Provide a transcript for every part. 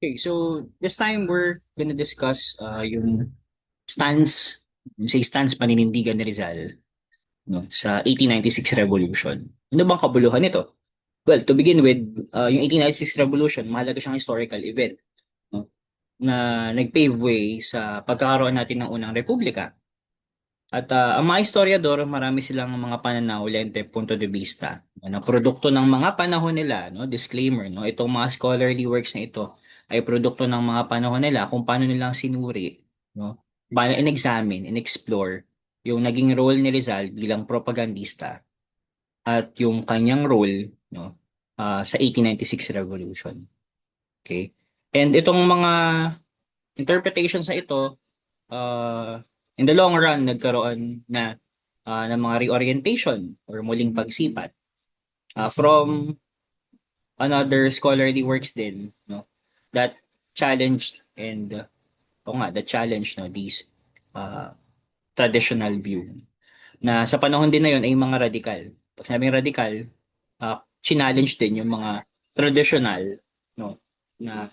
Okay, so this time we're gonna discuss yung stance, say stance paninindigan ni Rizal, no, sa 1896 Revolution. Ano bang kabuluhan nito? Well, to begin with, yung 1896 Revolution, mahalaga siyang historical event, no, na nag-pave way sa pagkakaroon natin ng unang republika. At ang mga historiador, marami silang mga pananaw, lente, punto de vista, no, na produkto ng mga panahon nila, no? Disclaimer, no? Itong mga scholarly works na ito ay produkto ng mga panahon nila kung paano nilang sinuri, no? Paano in-examine, in-explore yung naging role ni Rizal bilang propagandista at yung kanyang role, no, sa 1896 Revolution. Okay? And itong mga interpretations na ito, in the long run, nagkaroon na ng mga reorientation or muling pagsipat from another scholarly works din, no, that challenged and that challenge, no, these uh, traditional view na sa panahon din na yon ay mga radikal. Pag sinabing radikal, challenge din yung mga traditional, no, na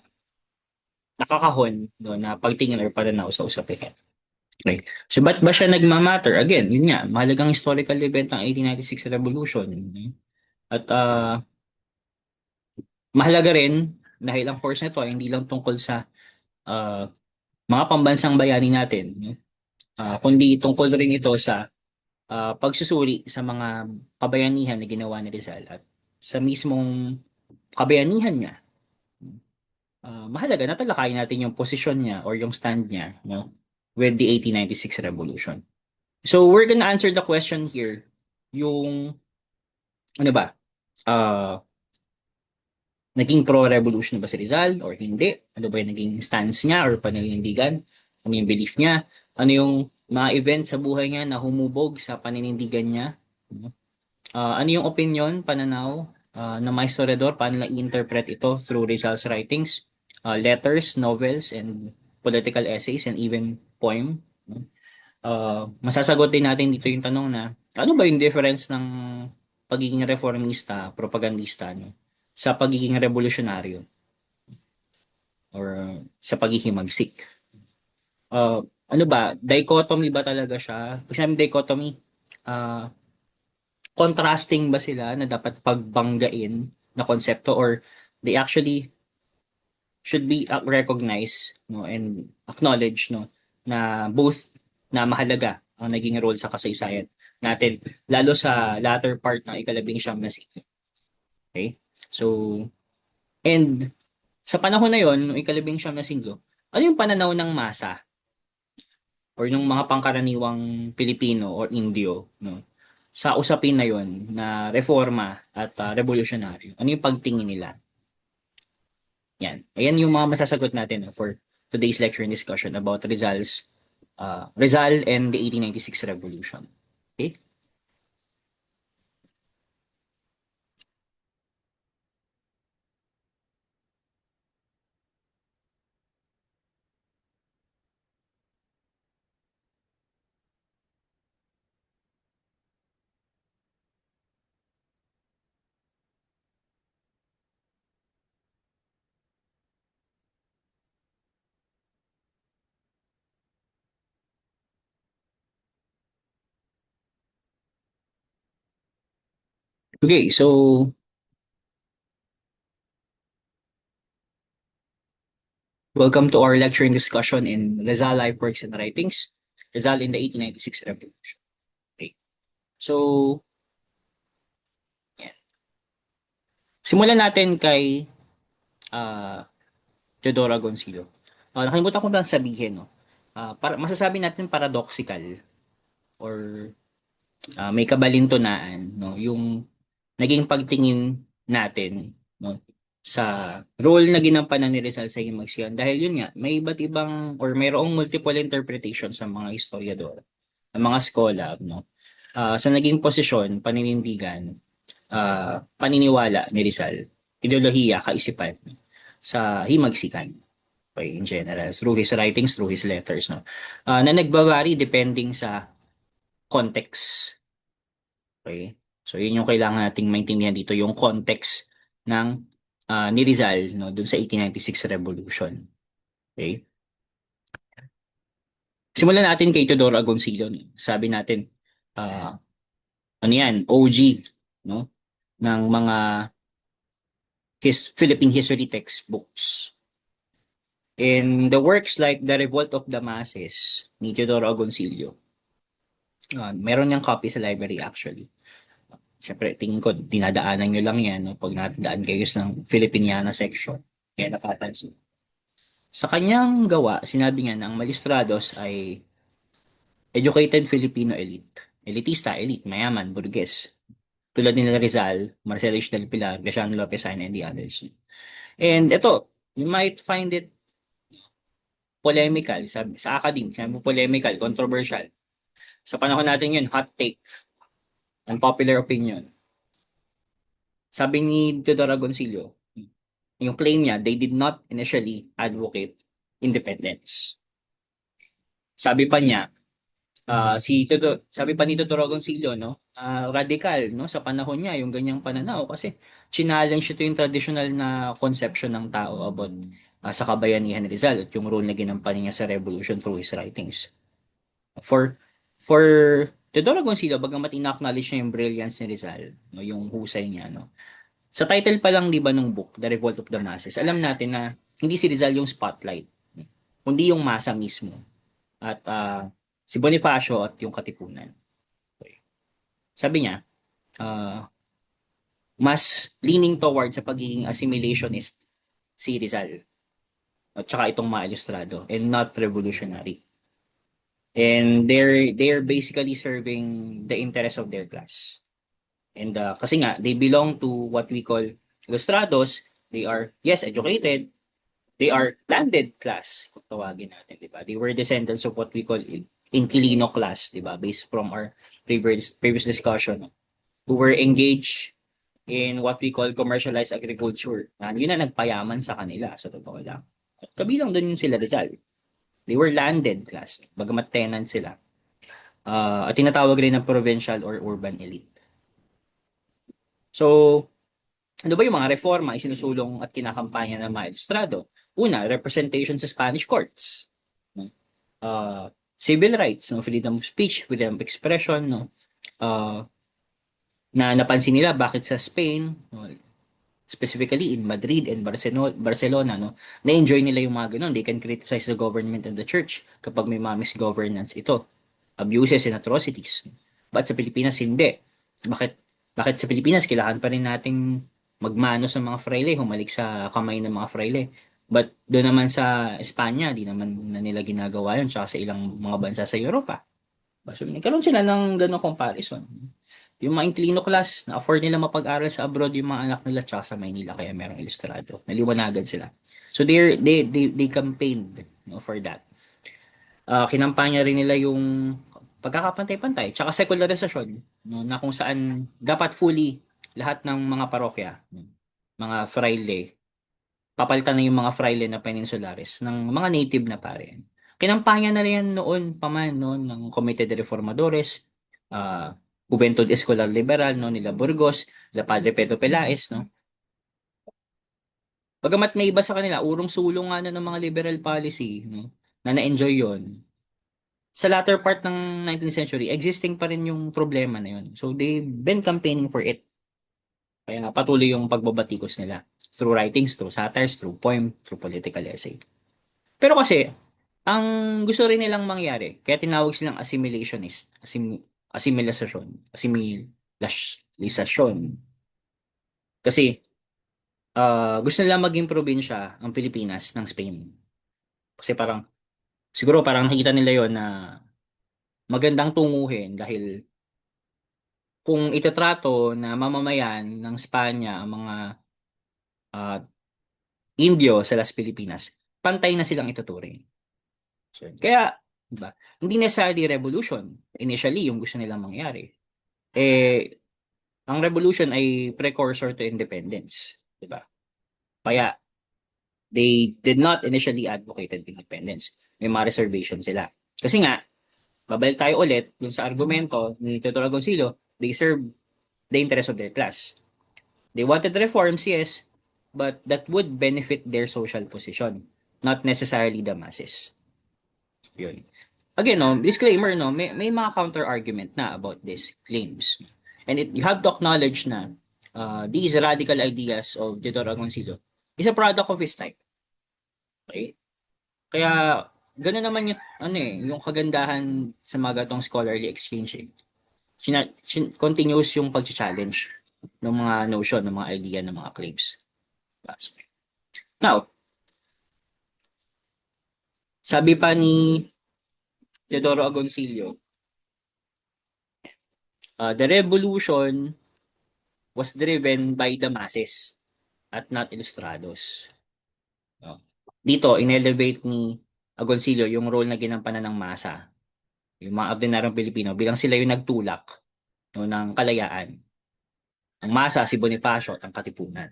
nakakahon, no, na pagtingin or pananaw sa usapin. Okay. So ba't ba siya nagmamatter? Again, yun nga, mahalagang historical event ng 1896 Revolution. At mahalaga rin dahil ang course nito ay hindi lang tungkol sa ah, mga pambansang bayani natin, no? Kundi tungkol rin ito sa pagsusuri sa mga kabayanihan na ginawa ni Rizal at sa mismong kabayanihan niya. Mahalaga na talakayin natin yung posisyon niya or yung stand niya, no, with the 1896 Revolution. So we're gonna answer the question here, yung ano ba? Ah, Naging pro-revolution ba si Rizal or hindi? Ano ba yung naging stance niya or paninindigan? Ano yung belief niya? Ano yung mga event sa buhay niya na humubog sa paninindigan niya? Ano yung opinion, pananaw ng mga historiador? Paano nila i-interpret ito through Rizal's writings, letters, novels, and political essays, and even poem? Masasagot din natin dito yung tanong na ano ba yung difference ng pagiging reformista, propagandista, no, sa pagiging revolusyonaryo or sa paghihimagsik? Ano ba, dichotomy ba talaga siya? Pag sinabing dichotomy, uh, contrasting ba sila na dapat pagbanggain na konsepto or they actually should be recognized, no, and acknowledged, no, na both na mahalaga ang naging role sa kasaysayan natin lalo sa latter part ng ikalabing-siyam na siglo. Okay? So, and sa panahon na yon, noong ikalabing-siyam na siglo, ano yung pananaw ng masa or ng mga pangkaraniwang Pilipino or Indio, no, sa usapin na yon na reforma at revolusyonaryo? Ano yung pagtingin nila? Yan. Ayan yung mga masasagot natin, for today's lecture and discussion about Rizal and the 1896 Revolution. Okay? Okay, so welcome to our lecture and discussion in Rizal Life Works and Writings, Rizal in the 1896 Revolution. Okay. So, yan. Simulan natin kay ah, Teodoro Agoncillo. Nakalimutan ko lang sabihin, no? Masasabi natin paradoxical or may kabalintunaan, no, yung naging pagtingin natin, no, sa role na ginampanan ni Rizal sa Himagsikan dahil yun nga may iba't ibang or mayroong multiple interpretation sa mga historiador, ng mga scholar, no, sa naging posisyon, paninindigan, paniniwala ni Rizal, ideolohiya, kaisipan, no, sa Himagsikan, okay, in general, through his writings, through his letters, no, na nagbabari depending sa context. Okay? So, yun yung kailangan nating maintindihan dito, yung context ng ni Rizal, no, dun sa 1896 revolution. Okay? Simulan natin kay Teodoro Agoncillo. No? Sabi natin, ah, ano yan, OG, no, ng mga Philippine history textbooks. In the works like The Revolt of the Masses ni Teodoro Agoncillo, meron niyang copy sa library actually. Siyempre, tingin ko, dinadaanan nyo lang yan no, pag natandaan kayo ng Filipiniana section. Kaya napapansin. Sa kanyang gawa, sinabi niya na ang Malistrados ay educated Filipino elite. Elitista, elite, mayaman, burges. Tulad nila Rizal, Marcelo H. del Pilar, Graciano Lopezana, and the others. And ito, you might find it polemical, sa academic, sabi mo polemical, controversial. Sa panahon natin yun, hot take, unpopular opinion. Sabi ni Teodoro Agoncillo, yung claim niya, they did not initially advocate independence. Sabi pa niya, sabi pa ni Teodoro Agoncillo, no, radical, no, sa panahon niya, yung ganyang pananaw, kasi challenge ito yung traditional na conception ng tao about sa kabayanihan ni Rizal at yung role na ginampanan niya sa revolution through his writings. For for Teodoro Agoncillo, bagamat ina-acknowledge niya yung brilliance ni Rizal, no, yung husay niya, no, sa title pa lang 'di ba nung book, The Revolt of the Masses, alam natin na hindi si Rizal yung spotlight, kundi yung masa mismo at si Bonifacio at yung Katipunan. Okay. Sabi niya, ah, mas leaning toward sa pagiging assimilationist si Rizal at saka itong mga ilustrado and not revolutionary. And they're basically serving the interest of their class. And kasi nga, they belong to what we call ilustrados. They are, yes, educated. They are landed class, kung tawagin natin, di ba? They were descendants of what we call Inquilino class, di ba? Based from our previous discussion, who were engaged in what we call commercialized agriculture. Yun na nagpayaman sa kanila, sa totoo lang. At kabilang doon yung sila Rizal. They were landed class, bagamat tenant sila. At tinatawag rin ng provincial or urban elite. So, ano ba yung mga reforma ay sinusulong at kinakampanya ng mga ilustrado? Una, representation sa Spanish courts. No? Civil rights, no? Freedom of speech, freedom of expression, no? Uh, na napansin nila bakit sa Spain, no? Specifically in Madrid and Barcelona, no? Na-enjoy nila yung mga ganun. They can criticize the government and the church kapag may mga misgovernance ito. Abuses and atrocities. But sa Pilipinas, hindi. Bakit, bakit sa Pilipinas, kailangan pa rin nating magmano sa mga fraile, humalik sa kamay ng mga fraile. But doon naman sa Espanya, di naman na nila ginagawa yun, tsaka sa ilang mga bansa sa Europa. So, nagkaroon sila ng ganong comparison. Yung mga Inklino class, na-afford nila mapag-aral sa abroad yung mga anak nila tsaka sa Maynila kaya merong ilustrado. Naliwanagan sila. So they campaigned, no, for that. Kinampanya rin nila yung pagkakapantay-pantay tsaka sekularisasyon, no, na kung saan dapat fully lahat ng mga parokya, mga fraile, papalitan na yung mga fraile na peninsulares ng mga native na pare. Kinampanya na yan noon pa man no, ng Comite de Reformadores, ah Juventud Escolar Liberal no nila Burgos, nila Padre Pedro Pelaez no. Bagamat may iba sa kanila, urong-sulong nga ng mga liberal policy no, na na-enjoy yon. Sa latter part ng 19th century, existing pa rin yung problema na yun. So they've been campaigning for it. Kaya patuloy yung pagbabatikos nila through writings, through satires, through poem, through political essay. Pero kasi, ang gusto rin nilang mangyari, kaya tinawag silang assimilationist, assimilasyon, assimilation. Kasi, gusto nila maging probinsya ang Pilipinas ng Spain. Kasi parang, siguro parang nakikita nila yon na magandang tunguhin dahil kung itatrato na mamamayan ng Spanya ang mga ah, Indio sa Las Pilipinas, pantay na silang ituturing. So, kaya, diba, hindi necessarily revolution. Initially, yung gusto nilang mangyari. Eh, ang revolution ay precursor to independence. Diba? Kaya, they did not initially advocated independence. May mga reservation sila. Kasi nga, babalik tayo ulit dun sa argumento ni Teodoro Agoncillo, they serve the interest of their class. They wanted reforms, yes, but that would benefit their social position, not necessarily the masses. Yun. Again, no, disclaimer, no, may mga counter-argument na about these claims. And you have to acknowledge na these radical ideas of Theodore Agoncillo is a product of his time. Okay? Kaya, gano'n naman yung, yung kagandahan sa mga gatong scholarly exchange. Eh. Continuous yung pag-challenge ng mga notion, ng mga idea, ng mga claims. Now, sabi pa ni Teodoro Agoncillo, the revolution was driven by the masses at not ilustrados. No? Dito, in-elevate ni Agoncillo yung role na ginampanan ng masa, yung mga ordinaryong Pilipino, bilang sila yung nagtulak no, ng kalayaan. Ang masa, si Bonifacio at ang Katipunan.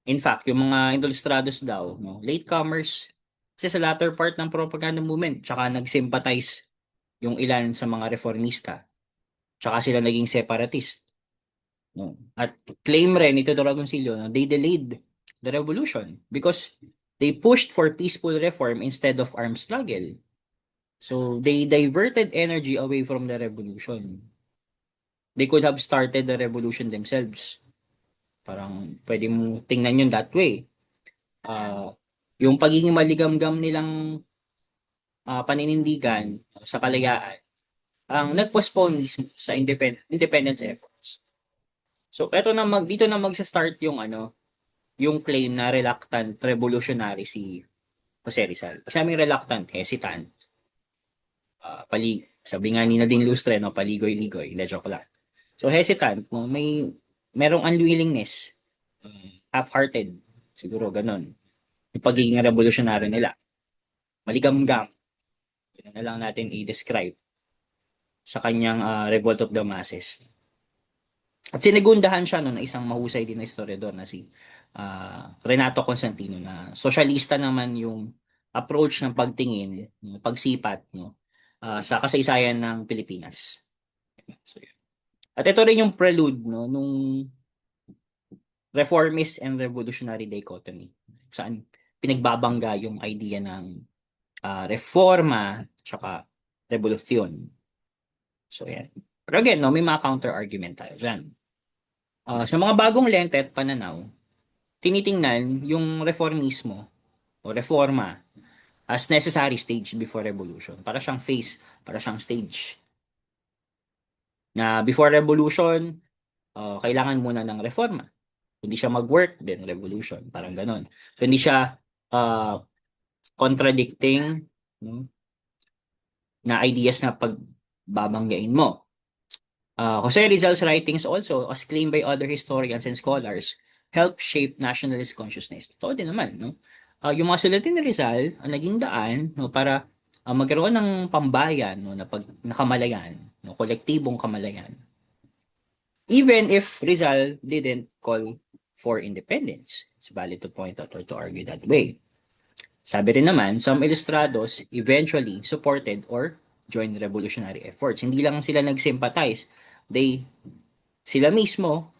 In fact, yung mga ilustrados daw, no, latecomers, kasi sa latter part ng propaganda movement, tsaka nag-sympathize yung ilan sa mga reformista, tsaka sila naging separatist. No? At claim rin ito Dragoncillo, no, they delayed the revolution because they pushed for peaceful reform instead of armed struggle. So they diverted energy away from the revolution. They could have started the revolution themselves. Parang pwede mo tingnan yun that way. Yung pagiging maligamgam nilang paninindigan sa kalayaan ang nag-postpone mismo sa independence efforts. So eto na dito na magsa-start yung yung claim na reluctant revolutionary si Jose Rizal. Kasi aming reluctant, hesitant, sabi nga ni Nadine Lustre, no, paligoy-ligoy, hindi, joke lang. So hesitant, no, merong unwillingness, half-hearted, siguro ganun. Yung pagiging revolutionary nila. Maligamgam. Yun na lang natin i-describe sa kanyang Revolt of the Masses. At sinigundahan siya ng isang mahusay din na historiador na si Renato Constantino na sosyalista naman yung approach ng pagtingin, pagsipat sa kasaysayan ng Pilipinas. So, yun. At ito rin yung prelude nung reformist and revolutionary dichotomy. Saan pinagbabangga yung idea ng reforma tsaka revolusyon. So, yan. Pero again, may mga counter-argument tayo dyan. Sa mga bagong lente at pananaw, tinitingnan yung reformismo o reforma as necessary stage before revolution. Para siyang phase, para siyang stage. Na before revolution, kailangan muna ng reforma. Hindi siya mag-work, then revolution. Parang ganon. So, hindi siya contradicting na ideas na pagbabanggain mo. Jose Rizal's writings also, as claimed by other historians and scholars, help shape nationalist consciousness. Totoo din naman, no? Yung mga sulatin ni Rizal, ang naging daan para magkaroon ng pambayan na kamalayan, kolektibong kamalayan. Even if Rizal didn't call for independence, it's valid to point out or to argue that way. Sabi rin naman, some ilustrados eventually supported or joined revolutionary efforts. Hindi lang sila nag-sympathize, sila mismo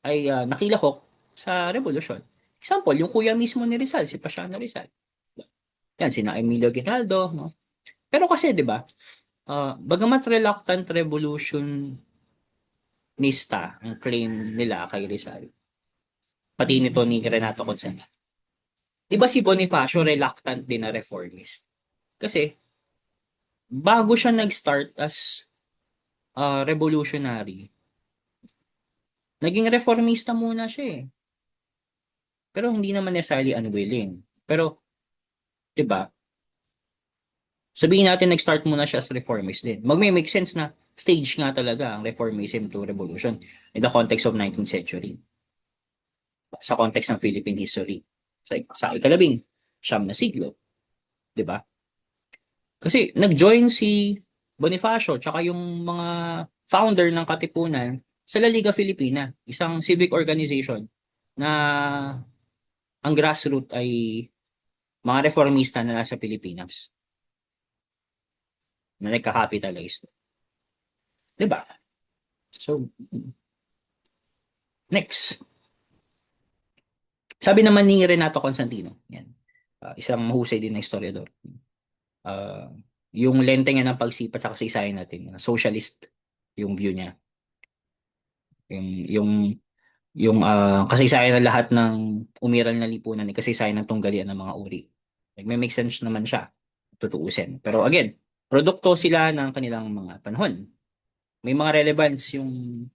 ay nakilahok sa revolusyon. Example, yung kuya mismo ni Rizal, si Pasiano Rizal. Yan, sina Emilio Ginaldo. No? Pero kasi, di ba, bagamat reluctant revolutionista ang claim nila kay Rizal, pati nito ni Renato Consent. Di ba si Bonifacio reluctant din na reformist? Kasi, bago siya nag-start as revolutionary, naging reformista muna siya eh. Pero hindi naman necessarily unwilling. Pero, di ba, sabihin natin nag-start muna siya as reformist din. Magme-make sense na stage nga talaga ang reformism to revolution in the context of 19th century. Sa context ng Philippine history. Sa ikalabing siyam na siglo. Di ba? Kasi nag-join si Bonifacio tsaka yung mga founder ng Katipunan sa La Liga Filipina, isang civic organization na ang grassroots ay mga reformista na nasa Pilipinas na nagka-capitalize. Diba? So, next. Sabi naman ni Renato Constantino, yan, isang mahusay din na historiador, uh, yung lente nga ng pagsipat sa kasaysayan natin, socialist yung view niya. Yung kasaysayan ng lahat ng umiral na lipunan ay kasaysayan ng tunggalian ng mga uri. Like, may make sense naman siya, tutuusin. Pero again, produkto sila ng kanilang mga panahon. May mga relevance yung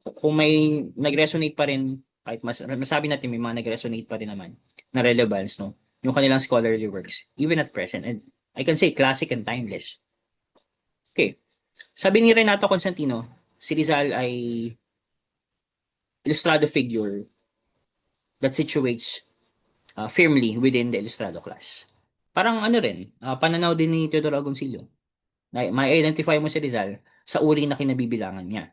kung may nag-resonate pa rin, kahit masabi natin may mga nag-resonate pa rin naman na relevance, no? Yung kanilang scholarly works, even at present. And I can say classic and timeless. Okay. Sabi ni Renato Constantino, si Rizal ay ilustrado figure that situates firmly within the ilustrado class. Parang ano rin, pananaw din ni Teodoro Agoncillo. Na may identify mo si Rizal sa uri na kinabibilangan niya.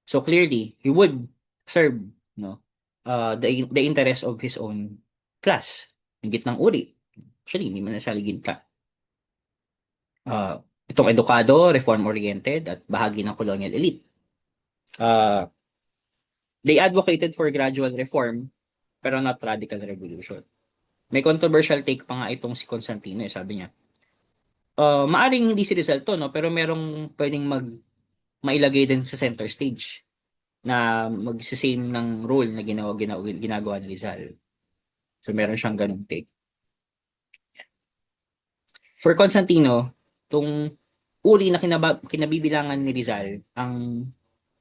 So clearly, he would serve, no, the interest of his own class, yung gitnang uri. Actually, hindi man necessarily ginta. Itong edukado, reform-oriented, at bahagi ng colonial elite. They advocated for gradual reform, pero not radical revolution. May controversial take pa nga itong si Constantino, sabi niya. Maaring hindi si Rizal to, no, pero merong pwedeng mailagay din sa center stage na mag-same ng role na ginagawa ni Rizal. So meron siyang ganung take. For Constantino, tung uri na kinabibilangan ni Rizal ang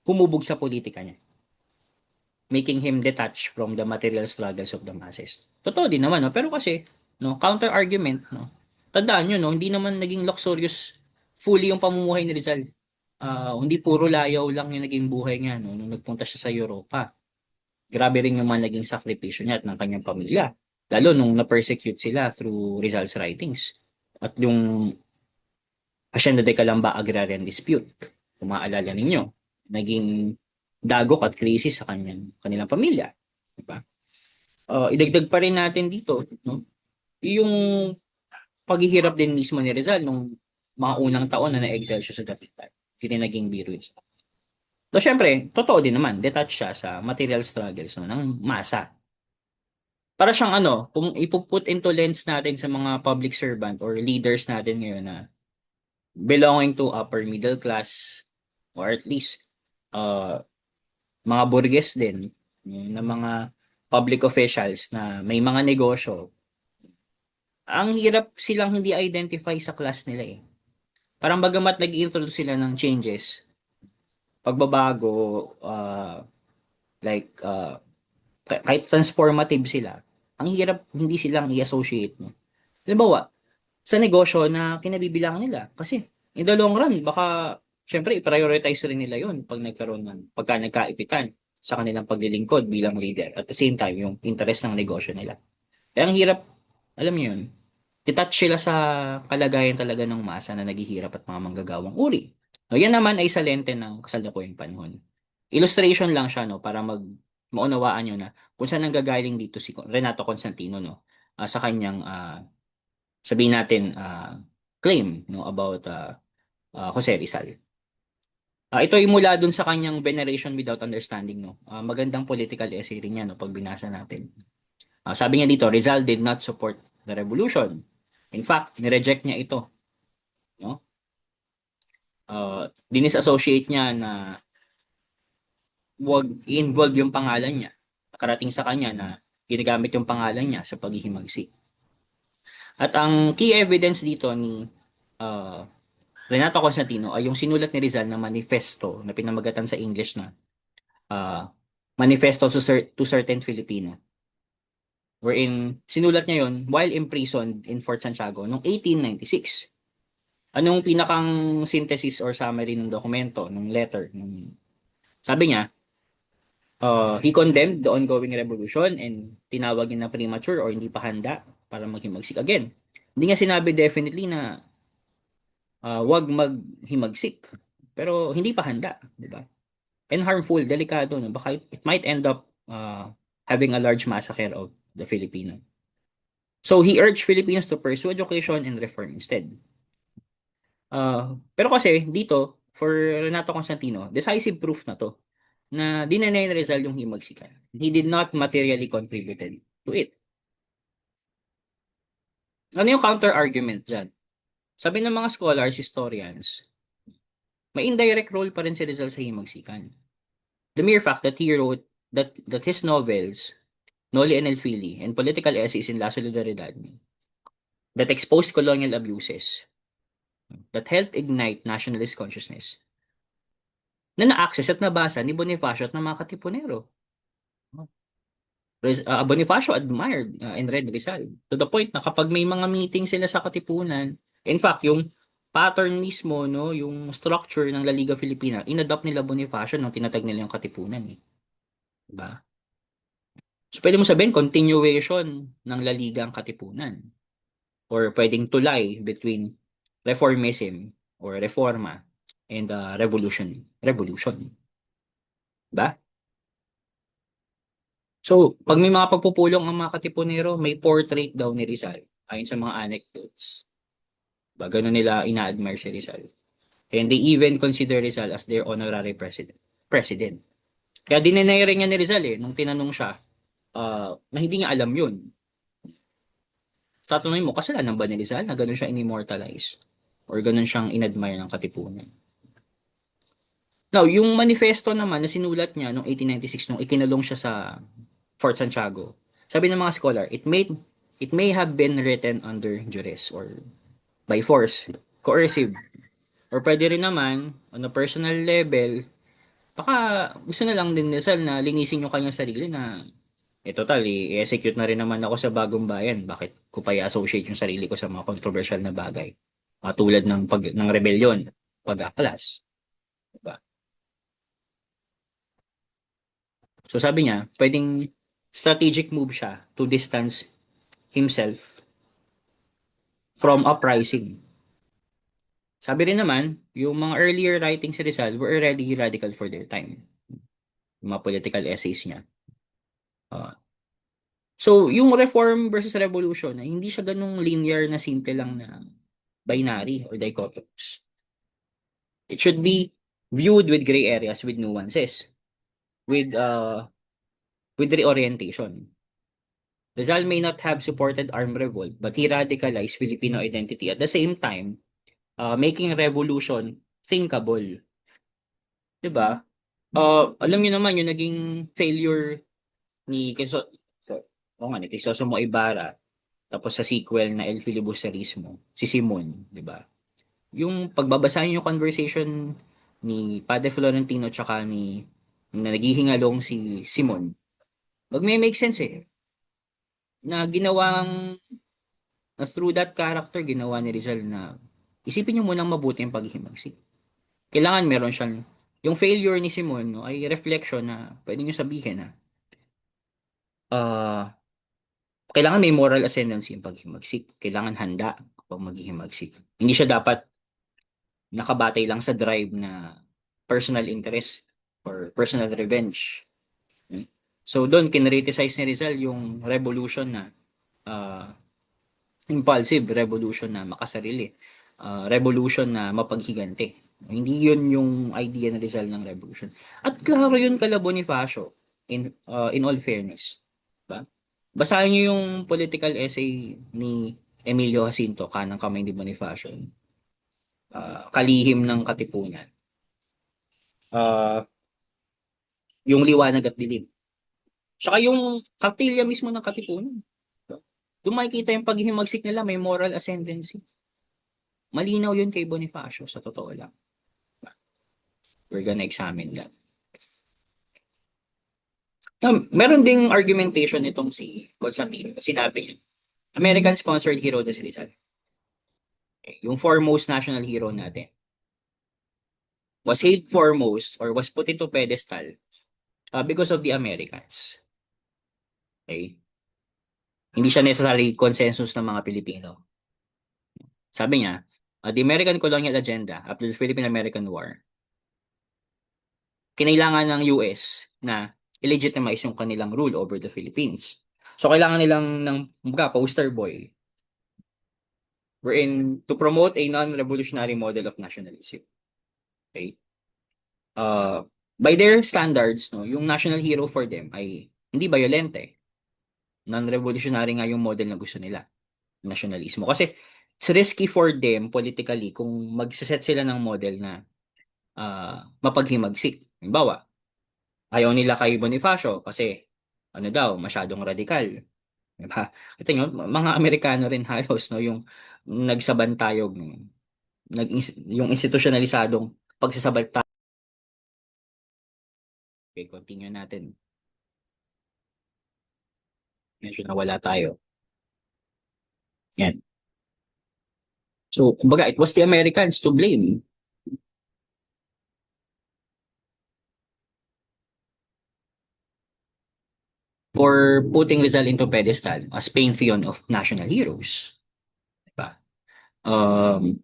humubog sa politika niya, making him detached from the material struggles of the masses. Totoo din naman, no? Pero kasi, no, counter argument, no? Tandaan nyo, no, hindi naman naging luxurious fully yung pamumuhay ni Rizal. Hindi puro layaw lang yung naging buhay niya, no, nung nagpunta siya sa Europa. Grabe rin yung mga naging sakripisyo niya at ng kanyang pamilya. Lalo nung na-persecute sila through Rizal's writings. At yung Hacienda de Calamba Agrarian Dispute, kung maaalala ninyo, naging dagok at krisis sa kanilang pamilya. Diba? Idagdag pa rin natin dito, no? Yung paghihirap din mismo ni Rizal nung mga unang taon na na-exile siya sa Dapitan. Hindi na naging biro yun. So, syempre, totoo din naman, detached siya sa material struggles, no, ng masa. Para siyang ano, kung ipuput into lens natin sa mga public servant or leaders natin ngayon na belonging to upper middle class or at least uh, mga burges din, na mga public officials na may mga negosyo, ang hirap silang hindi identify sa class nila eh. Parang bagamat nag-introduce sila ng changes, pagbabago, like kahit transformative sila, ang hirap hindi silang i-associate. No? Halimbawa, sa negosyo na kinabibilangan nila. Kasi in the long run, baka syempre i-prioritize rin nila yun pagka nagkaipitan sa kanilang paglilingkod bilang leader. At the same time, yung interest ng negosyo nila. Kaya ang hirap, alam niyo yun, detach sila sa kalagayan talaga ng masa na naghihirap at mga manggagawang uri. No, yan naman ay sa lente ng kasalukuyang panahon. Illustration lang siya, no, para maunawaan nyo na kung saan nanggagaling dito si Renato Constantino, no, sa kanyang sabihin natin claim, no, about Jose Rizal. Ito ay mula dun sa kanyang Veneration Without Understanding, no. Magandang political essay rin yan, no, pag binasa natin. Sabi niya dito, Rizal did not support the revolution. In fact, nireject niya ito, no. Dinis-associate niya na wag i-involve yung pangalan niya. Nakarating sa kanya na ginagamit yung pangalan niya sa paghihimagsik. At ang key evidence dito ni uh, Renato Constantino ay yung sinulat ni Rizal na manifesto na pinamagatan sa English na uh, Manifesto to Certain Filipino. Wherein sinulat niya yon while imprisoned in Fort Santiago noong 1896. Anong pinakang synthesis or summary ng dokumento, ng letter? Sabi niya, he condemned the ongoing revolution and tinawag niya na premature or hindi pa handa para maghimagsik again. Hindi nga sinabi definitely na wag maghimagsik. Pero hindi pa handa, di ba? And harmful, delikado, no? Baka it might end up having a large massacre of the Filipino. So he urged Filipinos to pursue education and reform instead. Pero kasi dito, for Renato Constantino, decisive proof na to na dinanay ni Rizal yung himagsikan. He did not materially contributed. to it. Ano yung counter-argument dyan? Sabi ng mga scholars, historians, may indirect role pa rin si Rizal sa himagsikan. The mere fact that he wrote that his novels, Noli and Elfili, and political essays in La Solidaridad, that exposed colonial abuses, that helped ignite nationalist consciousness, na na-access at nabasa ni Bonifacio at ng mga Katipunero. Bonifacio admired and read Rizal to the point na kapag may mga meeting sila sa Katipunan, in fact, yung pattern mismo, no, yung structure ng La Liga Filipina, inadopt nila Bonifacio nung tinatag nila yung Katipunan. Eh. Diba? So, pwede mo sabihin, continuation ng La Liga ang Katipunan. Or pwedeng tulay between reformism or reforma and revolution. Diba? So, pag may mga pagpupulong ang mga Katipunero, may portrait daw ni Rizal ayon sa mga anecdotes. Ba, ganun nila ina-admire si Rizal. And they even consider Rizal as their honorary president. Kaya dinenere niya ni Rizal nung tinanong siya na hindi niya alam yun. Tatanungin mo, kasalanan ba ni Rizal na ganun siya in-immortalize? Or ganun siyang in-admire ng Katipunan? Now, yung manifesto naman na sinulat niya noong 1896 nung ikinulong siya sa Fort Santiago, sabi ng mga scholar, it may have been written under duress or by force, coercive. Or pwede rin naman, on a personal level, baka gusto na lang din ni Rizal na linisin yung kanyang sarili na total, i-execute na rin naman ako sa bagong bayan. Bakit ko pa i-associate yung sarili ko sa mga controversial na bagay? Tulad ng rebellion, pag-aklas. Diba? So sabi niya, pwedeng strategic move siya to distance himself from uprising. Sabi rin naman, yung mga earlier writings ni Rizal were already radical for their time. Yung mga political essays niya. Uh, so, yung reform versus revolution, hindi siya ganung linear na simple lang na binary or dichotomous. It should be viewed with gray areas, with nuances, with reorientation. Rizal may not have supported armed revolt, but he radicalized Filipino identity at the same time, making revolution thinkable. 'Di ba? Alam niyo naman yung naging failure ni Crisostomo Ibarra tapos sa sequel na El Filibusterismo, si Simon, 'di ba? Yung pagbabasahin yung conversation ni Padre Florentino tsaka ni na naghihingalong si Simon, magme-make sense na ginawang na through that character ginawa ni Rizal na isipin niyo munang mabuti yung paghihimagsik. Kailangan meron siyang yung failure ni Simon no, ay reflection na pwede niyo sabihin na uh, kailangan may moral ascendancy yung paghihimagsik. Kailangan handa kapag maghihimagsik. Hindi siya dapat nakabatay lang sa drive na personal interest or personal revenge. So doon kinriticize ni Rizal yung revolution na uh, impulsive revolution na makasarili. Revolution na mapaghiganti. Hindi yun yung idea na Rizal ng revolution. At klaro yun kala Bonifacio in all fairness. Ba? Basahin niyo yung political essay ni Emilio Jacinto, Kanang Kamay ni Bonifacio. Kalihim ng Katipunan. Yung liwanag at dilim. Saka yung kartilya mismo ng Katipunan. Doon makikita yung paghihimagsik nila, may moral ascendancy. Malinaw yun kay Bonifacio, sa totoo lang. We're gonna examine that. Meron ding argumentation itong si Constantino. Sinabi niya, American-sponsored hero na si Rizal. Okay. Yung foremost national hero natin. Was held foremost or was put into pedestal because of the Americans. Okay? Hindi siya necessarily consensus ng mga Pilipino. Sabi niya, the American colonial agenda after the Philippine-American War, kinailangan ng US na illegitimize yung kanilang rule over the Philippines. So, kailangan nilang ng poster boy wherein to promote a non-revolutionary model of nationalism. Okay? By their standards, no, yung national hero for them ay hindi violente. Non-revolutionary nga yung model na gusto nila, nationalismo. Kasi it's risky for them politically kung magsiset sila ng model na mapaghimagsik. Halimbawa, ayaw nila kay Bonifacio kasi ano daw, masyadong radikal. Diba? Ito nyo, mga Amerikano rin halos, no, yung nagsabantayog, no, yung institutionalisadong pagsasabantayog. Okay, continue natin. Medyo nawala tayo. Yan. So, kumbaga, it was the Americans to blame for putting Rizal into pedestal as pantheon of national heroes. Diba? Um,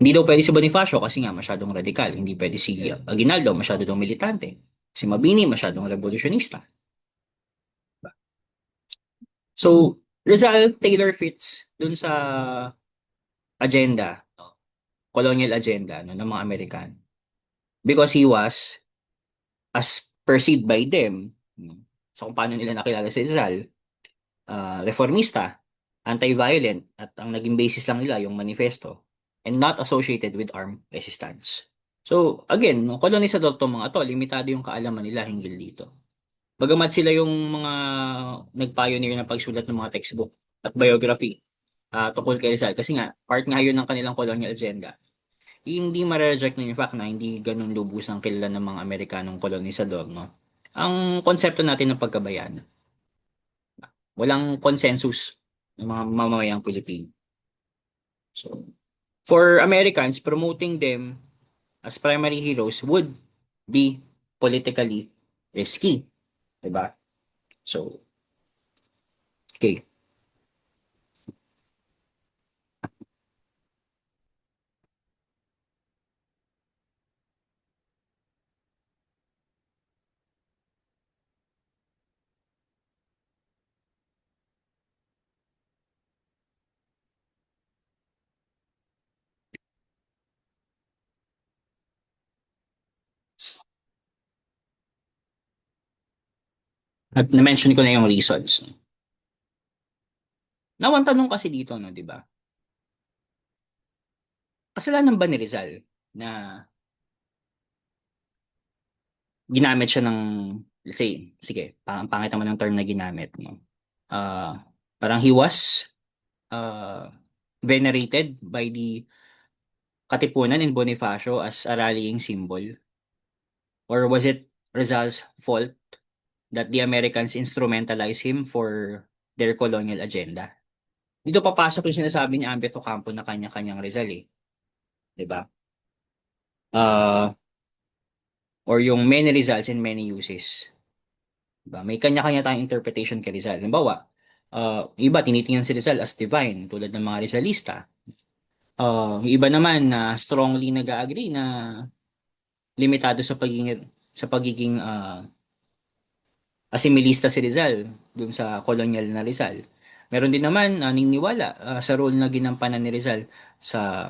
Hindi daw pwede si Bonifacio kasi nga masyadong radikal. Hindi pwede si Aguinaldo, masyado daw militante. Si Mabini, masyadong revolusyonista. So, Rizal tailor fits dun sa agenda, no? Colonial agenda, no, ng mga Amerikano. Because he was, as perceived by them, no, so kung paano nila nakilala si Rizal, reformista, anti-violent, at ang naging basis lang nila yung manifesto, and not associated with armed resistance. So, again, no, kolonisador tong mga to, limitado yung kaalaman nila hinggil dito. Bagamat sila yung mga nag-pioneer na pagsulat ng mga textbook at biography tungkol kay Rizal, kasi nga, part nga yun ng kanilang colonial agenda. Hindi ma-reject na yung fact na hindi ganun lubusang kilala ng mga Amerikanong kolonisador, no? Ang konsepto natin ng pagkabayan, walang consensus ng mga mamamayang Pilipino. So, for Americans, promoting them as primary heroes would be politically risky. Diba? So, okay. At na-mention ko na yung reasons. No? Now, ang tanong kasi dito, no, di ba? Kasalanan ba ni Rizal na ginamit siya ng, let's say, sige, pangit naman ng term na ginamit, no? Ah, parang he was uh, venerated by the Katipunan in Bonifacio as a rallying symbol? Or was it Rizal's fault that the Americans instrumentalized him for their colonial agenda? Dito papasok yung sinasabi ni Ambet Ocampo na kanya-kanyang Rizal eh. 'Di ba? Uh, or yung many Rizals and many uses. 'Di ba? May kanya-kanya tayong interpretation kay Rizal. Halimbawa, iba tinitingnan si Rizal as divine tulad ng mga Rizalista. Yung iba naman na strongly nag-agree na limitado sa pagiging asimilista si Rizal dun sa kolonyal na Rizal. Meron din naman naniniwala sa role na ginampanan ni Rizal sa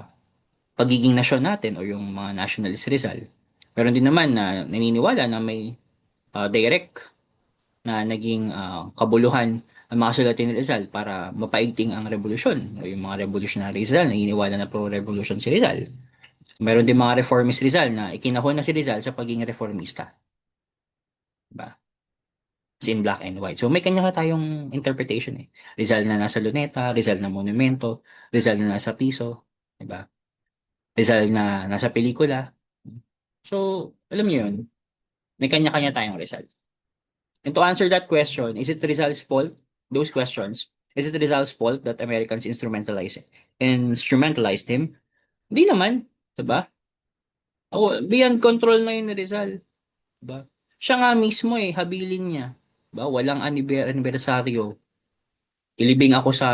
pagiging nasyon natin o yung mga nationalist Rizal. Meron din naman na naniniwala na may direct na naging kabuluhan ang mga sulatin ni Rizal para mapaigting ang revolusyon o yung mga revolutionary Rizal, naniniwala na pro-revolution si Rizal. Meron din mga reformist Rizal na ikinahon na si Rizal sa pagiging reformista. Diba? As in black and white. So may kanya tayong interpretation eh. Rizal na nasa Luneta, Rizal na monumento, Rizal na nasa piso, 'di ba? Rizal na nasa pelikula. So, alam niyo 'yun, may kanya-kanya tayong Rizal. And to answer that question, is it Rizal's fault? Those questions, is it Rizal's fault that Americans instrumentalized him? Hindi naman, 'di ba? Beyond control na yun ni Rizal, 'di ba? Siya nga mismo eh, habilin niya. 'Di ba? Walang anibersaryo. Ilibing ako sa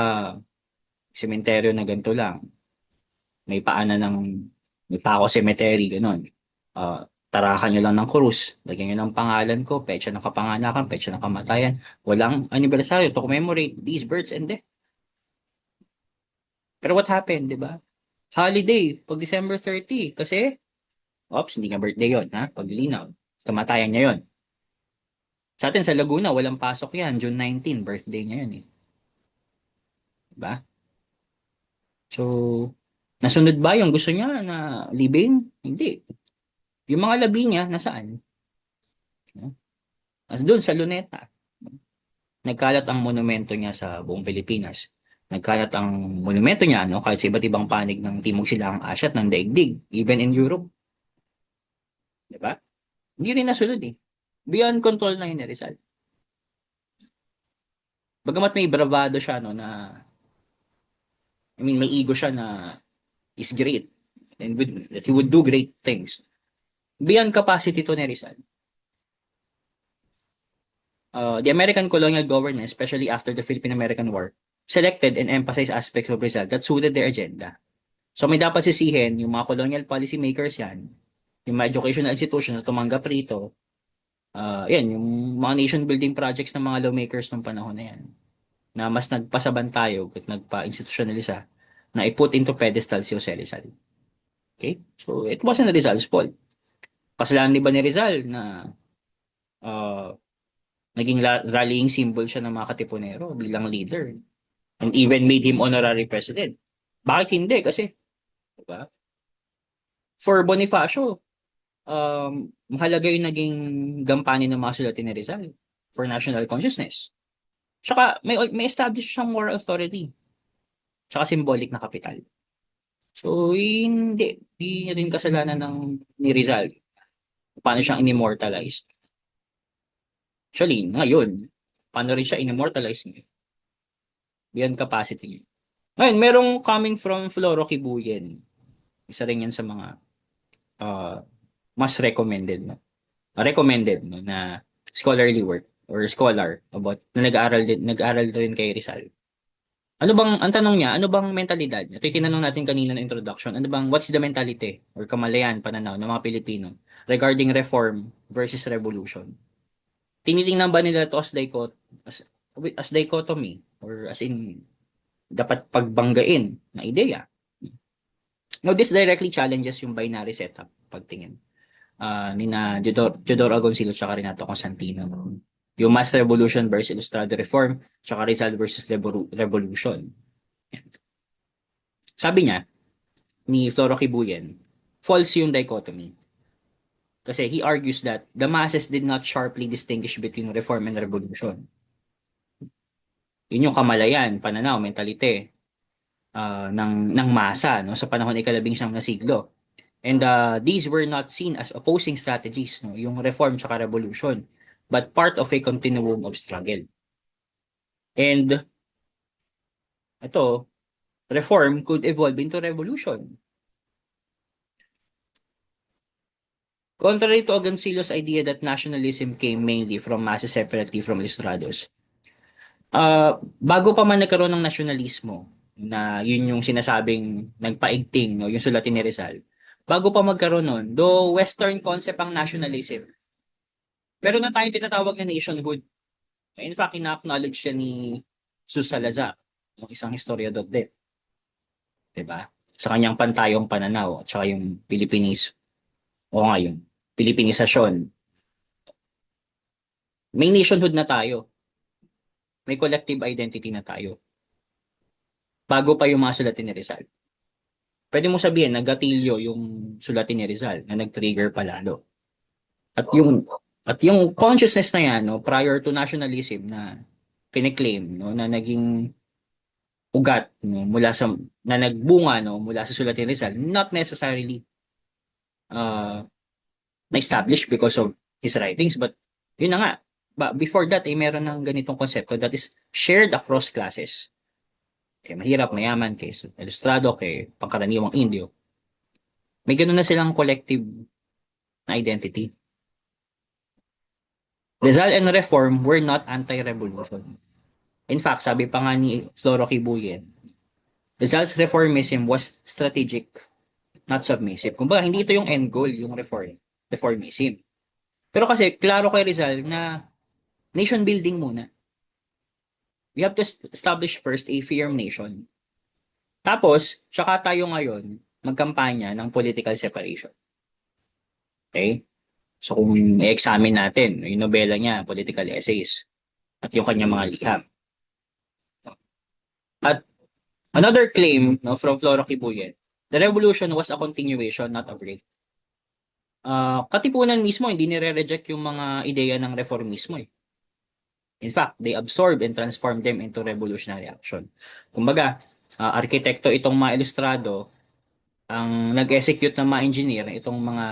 sementeryo na ganito lang. May paanan ng, may pa ako cemetery, ganun. Tarakan nyo lang ng krus. Lagyan nyo ng pangalan ko, petsa ng kapanganakan, petsa ng kamatayan. Walang anibersaryo to commemorate these births and death. Pero what happened, di ba? Holiday, pag December 30, kasi, oops, hindi nga birthday yon ha? Paglilinaw. Kamatayan niya yon. Sa atin sa Laguna, walang pasok yan. June 19, birthday niya yun eh. Diba? So, nasunod ba yung gusto niya na libing? Hindi. Yung mga labi niya, nasaan? No? As doon sa Luneta. Nagkalat ang monumento niya sa buong Pilipinas. Nagkalat ang monumento niya, no, kahit sa iba't ibang panig ng Timog Silangang Asya at ng daigdig, even in Europe. Di ba? Hindi rin nasunod eh. Beyond control na yun ni Rizal. Bagamat may bravado siya, no, na, I mean, may ego siya na is great and that he would do great things. Beyond capacity to ni Rizal. The American colonial government, especially after the Philippine-American War, selected and emphasized aspects of Rizal that suited their agenda. So may dapat sisihin yung mga colonial policy makers yan, yung mga educational institutions na tumanggap rito, yan, yung mga nation building projects ng mga lawmakers ng panahon na yan, na mas nagpasabantayog at nagpa-institutionalisa na i-put into pedestal si Jose Rizal. Okay? So it wasn't Rizal's fault. Kasalanan di ba ni Rizal na uh, naging rallying symbol siya ng mga Katipunero bilang leader and even made him honorary president? Bakit hindi? Kasi, diba? For Bonifacio, mahalaga yung naging gampanin ng mga sulatin ni Rizal for national consciousness. Tsaka may establish siyang moral authority. Tsaka symbolic na kapital. So, hindi rin kasalanan ni Rizal. Paano siyang inimmortalize? Actually, ngayon, paano rin siya inimmortalize ngayon? Beyond capacity niya. Ngayon, merong coming from Floro Kibuyen. Isa rin yan sa mga uh, mas recommended, no? Recommended, no, na scholarly work or scholar about na nag-aaral din kay Rizal. Ano bang, ang tanong niya, ano bang mentalidad? Ito yung tinanong natin kanina na introduction. Ano bang, what's the mentality or kamalayan, pananaw ng mga Pilipino regarding reform versus revolution? Tinitingnan ba nila ito as, as dichotomy or as in dapat pagbanggain na ideya? Now, this directly challenges yung binary setup pagtingin ni na Teodoro Agoncillo at Renato Constantino. Yung mass revolution versus ilustrado reform, tsaka Rizal versus revolution. Sabi niya, ni Floro Kibuyen, false yung dichotomy. Kasi he argues that the masses did not sharply distinguish between reform and revolution. Yun yung kamalayan, pananaw, mentalite ng masa no, sa panahon ng ika-19 na siglo. And these were not seen as opposing strategies, no, yung reform tsaka revolution, but part of a continuum of struggle. And ito, reform could evolve into revolution. Contrary to Agoncillo's idea that nationalism came mainly from masses separately from Ilustrados, bago pa man nagkaroon ng nasyonalismo, na yun yung sinasabing nagpaigting, no, yung sulatin ni Rizal, bago pa magkaroon nun, though Western concept ang nationalism, meron na tayong tinatawag na nationhood. In fact, ina-acknowledge siya ni Jesus Salazar, yung isang historiador din. Diba? Sa kanyang pantayong pananaw, at saka yung Philippines, o nga yung Pilipinisasyon. May nationhood na tayo. May collective identity na tayo. Bago pa yung mga sulatin ni Rizal. Pwede mo sabihin, nagatilyo yung sulatin ni Rizal na nag-trigger palalo. At yung consciousness na yan, no, prior to nationalism na kiniklaim, no, na naging ugat, no, na nagbunga, no, mula sa sulat ni Rizal, not necessarily na-establish because of his writings, but yun na nga, before that, meron ng ganitong konsepto that is shared across classes. Kay mahirap, mayaman, kay ilustrado, kay pangkaraniwang Indio. May ganun na silang collective na identity. Rizal and Reform were not anti-revolution. In fact, sabi pa nga ni Floro Kibuyen, Rizal's reformism was strategic, not submissive. Kumbaga, hindi ito yung end goal, yung reformism. Pero kasi, klaro kay Rizal na nation building muna. We have to establish first a firm nation. Tapos, tsaka tayo ngayon magkampanya ng political separation. Okay? So kung i-examine natin yung nobela niya, political essays, at yung kanyang mga liham. At another claim, no, from Flora Kibuyen, the revolution was a continuation, not a break. Katipunan mismo, hindi nire-reject yung mga ideya ng reformismo eh. In fact, they absorb and transform them into revolutionary action. Kumbaga, arkitekto itong mga ilustrado, ang nag-execute ng mga engineer, itong mga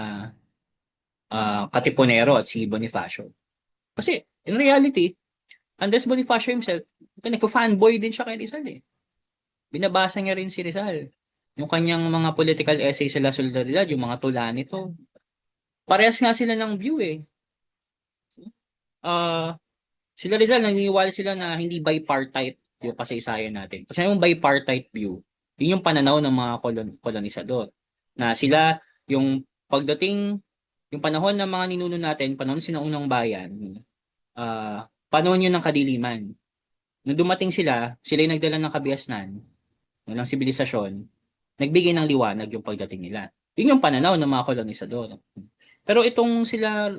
Katipunero at si Bonifacio. Kasi, in reality, Andres Bonifacio himself, nagpo-fanboy din siya kay Rizal eh. Binabasa niya rin si Rizal. Yung kanyang mga political essay sa La Solidaridad, yung mga tula nito. Parehas nga sila ng view eh. Ah, sila Rizal, naniniwala sila na hindi bipartite yung kasaysayan natin. Kasi yung bipartite view, yun yung pananaw ng mga kolonisador. Na sila, yung pagdating, yung panahon ng mga ninuno natin, panahon sinaunang bayan, panahon yun ng kadiliman. Nung dumating sila yung nagdala ng kabiasnan, ng sibilisasyon, nagbigay ng liwanag yung pagdating nila. Yun yung pananaw ng mga kolonisador. Pero itong sila,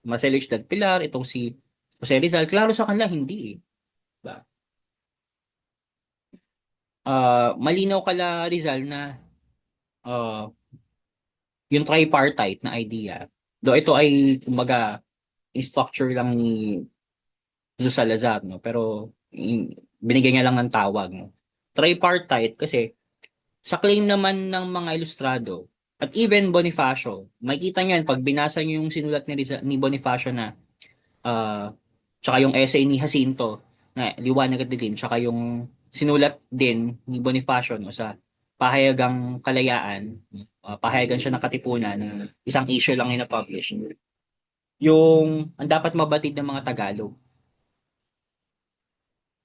Marcelo Eusdad Pilar, itong si Jose Rizal, klaro sa kanila, hindi eh. Diba? Malinaw kala Rizal na uh, yung tripartite na idea, do ito ay kumbaga structure lang ni Jesus Salazar, no? Pero binigyan niya lang ng tawag. No? Tripartite kasi sa claim naman ng mga ilustrado at even Bonifacio, makikita niyo yan pag binasa niyo yung sinulat ni Bonifacio na tsaka yung essay ni Jacinto na Liwanag at Dilim, tsaka yung sinulat din ni Bonifacio no, sa Pahayagang Kalayaan, pahayagan siya ng Katipunan na isang issue lang yung na-publish. Yung ang dapat mabatid ng mga Tagalog.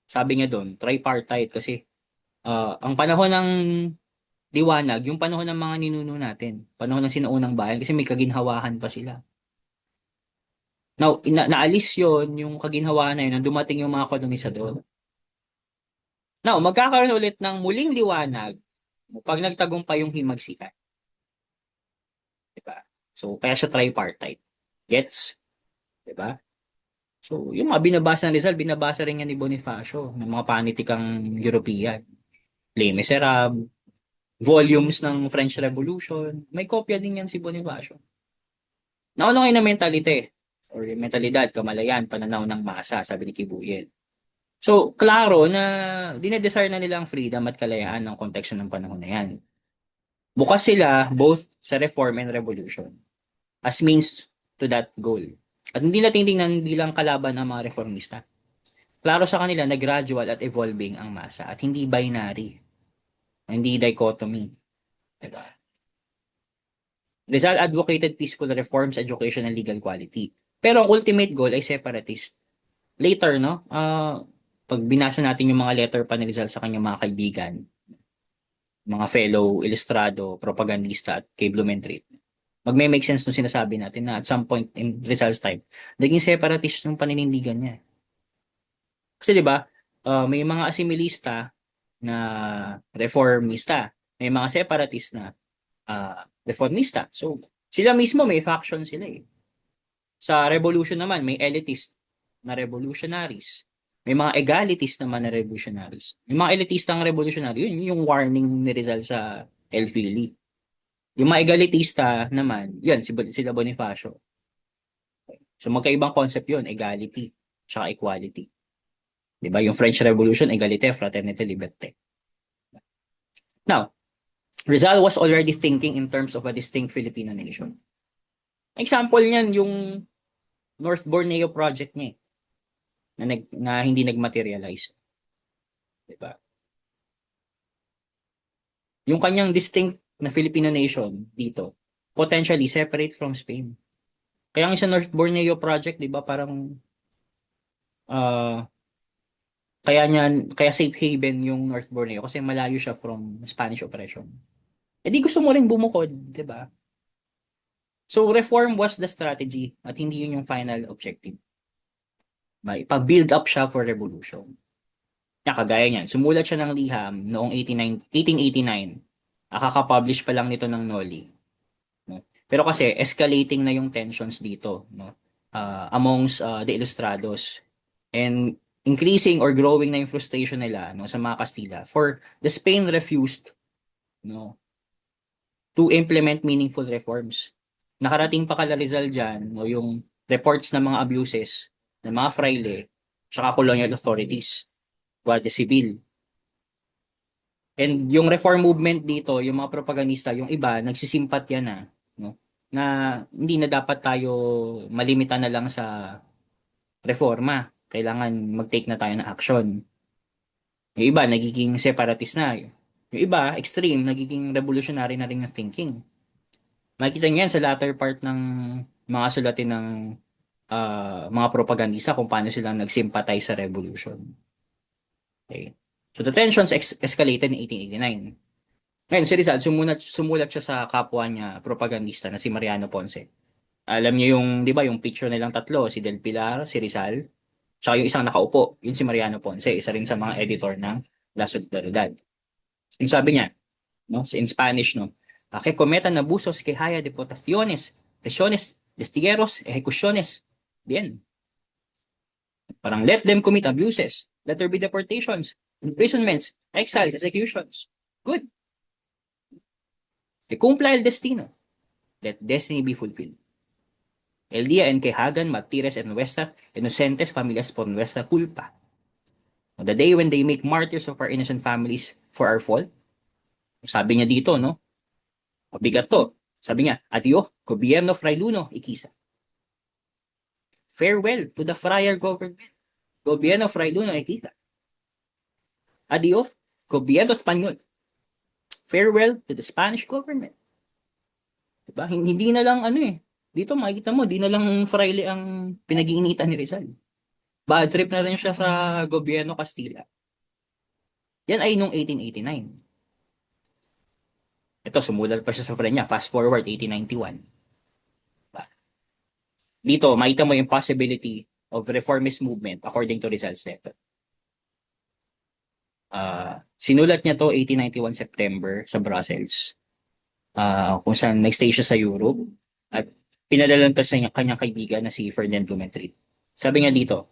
Sabi niya doon, tripartite kasi ang panahon ng liwanag, yung panahon ng mga ninuno natin, panahon ng sinaunang bayan kasi may kaginhawahan pa sila. Now, naalis yon yung kaginhawaan na yun nung dumating yung mga kolonisador. Now, magkakaroon ulit ng muling liwanag pag nagtagumpay yung himagsikan. Diba? So, kaya siya tripartite. Gets? Diba? So, yung mga binabasa ng Rizal, binabasa rin yan ni Bonifacio ng mga panitikang European. Les Miserables, volumes ng French Revolution. May kopya din yan si Bonifacio. Nauna ngayon na mentalite or mentalidad, kamalayan, pananaw ng masa, sabi ni Kibuyen. So, klaro na dinedesire na nila ang freedom at kalayaan ng konteksto ng panahon na yan. Bukas sila both sa reform and revolution as means to that goal. At hindi natin tingnan bilang kalaban ang mga reformista. Klaro sa kanila na gradual at evolving ang masa at hindi binary. Hindi dichotomy. Diba? Rizal advocated peaceful reforms, education, and legal quality. Pero ang ultimate goal ay separatist. Later, no? Pag binasa natin yung mga letter pa ni Rizal sa kanyang mga kaibigan, mga fellow ilustrado, propagandista at kay Blumentritt, magme-make sense nung sinasabi natin na at some point in Rizal's time, naging separatist yung paninindigan niya. Kasi 'di ba, may mga asimilista na reformista, may mga separatist na reformista. So, sila mismo may faction sila eh. Sa revolution naman, may elitist na revolutionaries. May mga egalitist naman na revolutionaries. Yung mga elitistang revolutionary, yun yung warning ni Rizal sa El Fili. Yung mga egalitista naman, yan, sila Bonifacio. So magkaibang concept yun, egality, tsaka equality. Di ba? Yung French Revolution, egalite, fraternité, liberté. Now, Rizal was already thinking in terms of a distinct Filipino nation. Example niyan, yung North Borneo project niya na hindi nagmaterialize. Di ba? Yung kanyang distinct na Filipino nation dito, potentially separate from Spain. Kaya ang isa North Borneo project, di ba, parang uh, kaya safe haven yung North Borneo kasi malayo siya from Spanish oppression. Eh di gusto mo rin bumukod, di ba? So reform was the strategy at hindi yun yung final objective. Pag-build up siya for revolution. Kagaya niyan, sumulat siya ng liham noong 1889. Kaka-publish pa lang nito ng Noli. No? Pero kasi escalating na yung tensions dito, no? Amongst the Ilustrados, and increasing or growing na yung frustration nila, no, sa mga Kastila, for the Spain refused, no, to implement meaningful reforms. Nakarating pa kala Rizal dyan, no, yung reports ng mga abuses ng mga fraile tsaka colonial authorities, Guardia Civil. And yung reform movement dito, yung mga propagandista, yung iba, nagsisimpatya na, no? Na hindi na dapat tayo malimita na lang sa reforma. Kailangan mag-take na tayo ng action. Yung iba, nagiging separatist na. Yung iba, extreme, nagiging revolutionary na rin ng thinking. Makikita niyo yan sa latter part ng mga sulatin ng mga propagandista kung paano silang nag-sympathize sa revolution. Okay. So the tensions escalated in 1889. Ngayon, si Rizal, sumulat siya sa kapwa niya propagandista na si Mariano Ponce. Alam niyo yung, di ba, yung picture nilang tatlo, si Del Pilar, si Rizal, tsaka yung isang nakaupo, yun si Mariano Ponce, isa rin sa mga editor ng La Solidaridad. Yung sabi niya, no, in Spanish, no, que cometan abusos que haya deportaciones, presiones, destilleros, ejecuciones. Bien. Parang let them commit abuses. Let there be deportations, imprisonments, exiles, executions. Good. Que cumpla el destino. Let destiny be fulfilled. El día en que hagan mártires en nuestra inocentes familias por nuestra culpa. The day when they make martyrs of our innocent families for our fault. Sabi niya dito, no? Mabigat to. Sabi niya, adios, gobierno frailuno, Iquiza. Farewell to the friar government. Gobierno frailuno, Iquiza. Adios, gobierno español. Farewell to the Spanish government. Diba? Hindi na lang ano eh. Dito makikita mo, di na lang fraile ang pinag-iinitan ni Rizal. Bad trip na rin siya sa gobyerno Kastila. Yan ay nung 1889. Ito, sumulat pa siya sa friend niya. Fast forward, 1891. Dito, makita mo yung possibility of reformist movement according to Rizal's letter. Sinulat niya to 1891 September sa Brussels. Kung saan nag-stay siya sa Europe at pinadala to sa kanyang kaibigan na si Ferdinand Blumentritt. Sabi niya dito,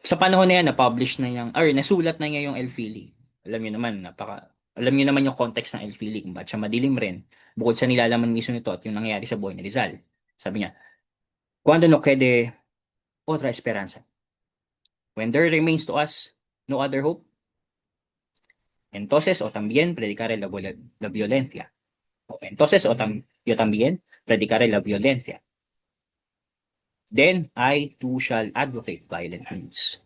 sa panahon na yan, na-publish na niyang, or nasulat na niya yung El Fili. Alam niyo naman yung context ng El Fili, kung ba't siya madilim rin, bukod sa nilalaman mismo nito at yung nangyayari sa buhay ni Rizal. Sabi niya, cuando no quede otra esperanza, when there remains to us no other hope, entonces o también predicaré la violencia. O entonces yo también predicaré la violencia. Then I too shall advocate violent means.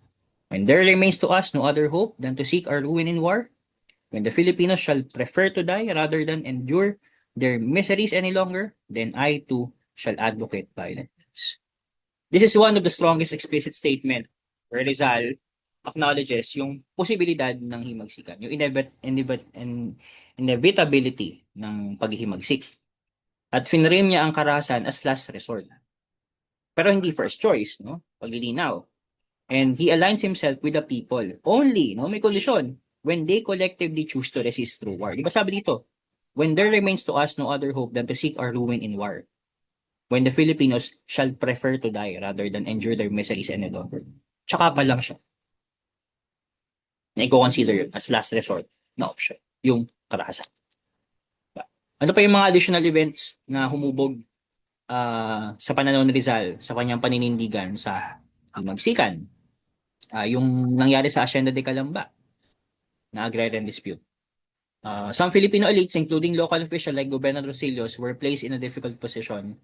When there remains to us no other hope than to seek our ruin in war, when the Filipinos shall prefer to die rather than endure their miseries any longer, then I too shall advocate violent means. This is one of the strongest explicit statement where Rizal acknowledges yung posibilidad ng himagsikan, yung inevitability ng paghihimagsik. At finrame niya ang karahasan as last resort. Pero hindi first choice, no? Paglilinaw. And he aligns himself with the people only, no? May kondisyon. When they collectively choose to resist through war. Di ba sabi dito? When there remains to us no other hope than to seek our ruin in war. When the Filipinos shall prefer to die rather than endure their miseries any longer. Tsaka pa lang siya. Na i-consider yun as last resort na option. Yung karahasan. Ano pa yung mga additional events na humubog sa pananaw ni Rizal sa kanyang paninindigan sa magsikan? Yung nangyari sa Hacienda de Calamba na agrarian dispute. Some Filipino elites, including local officials like Gobernador Rosilios, were placed in a difficult position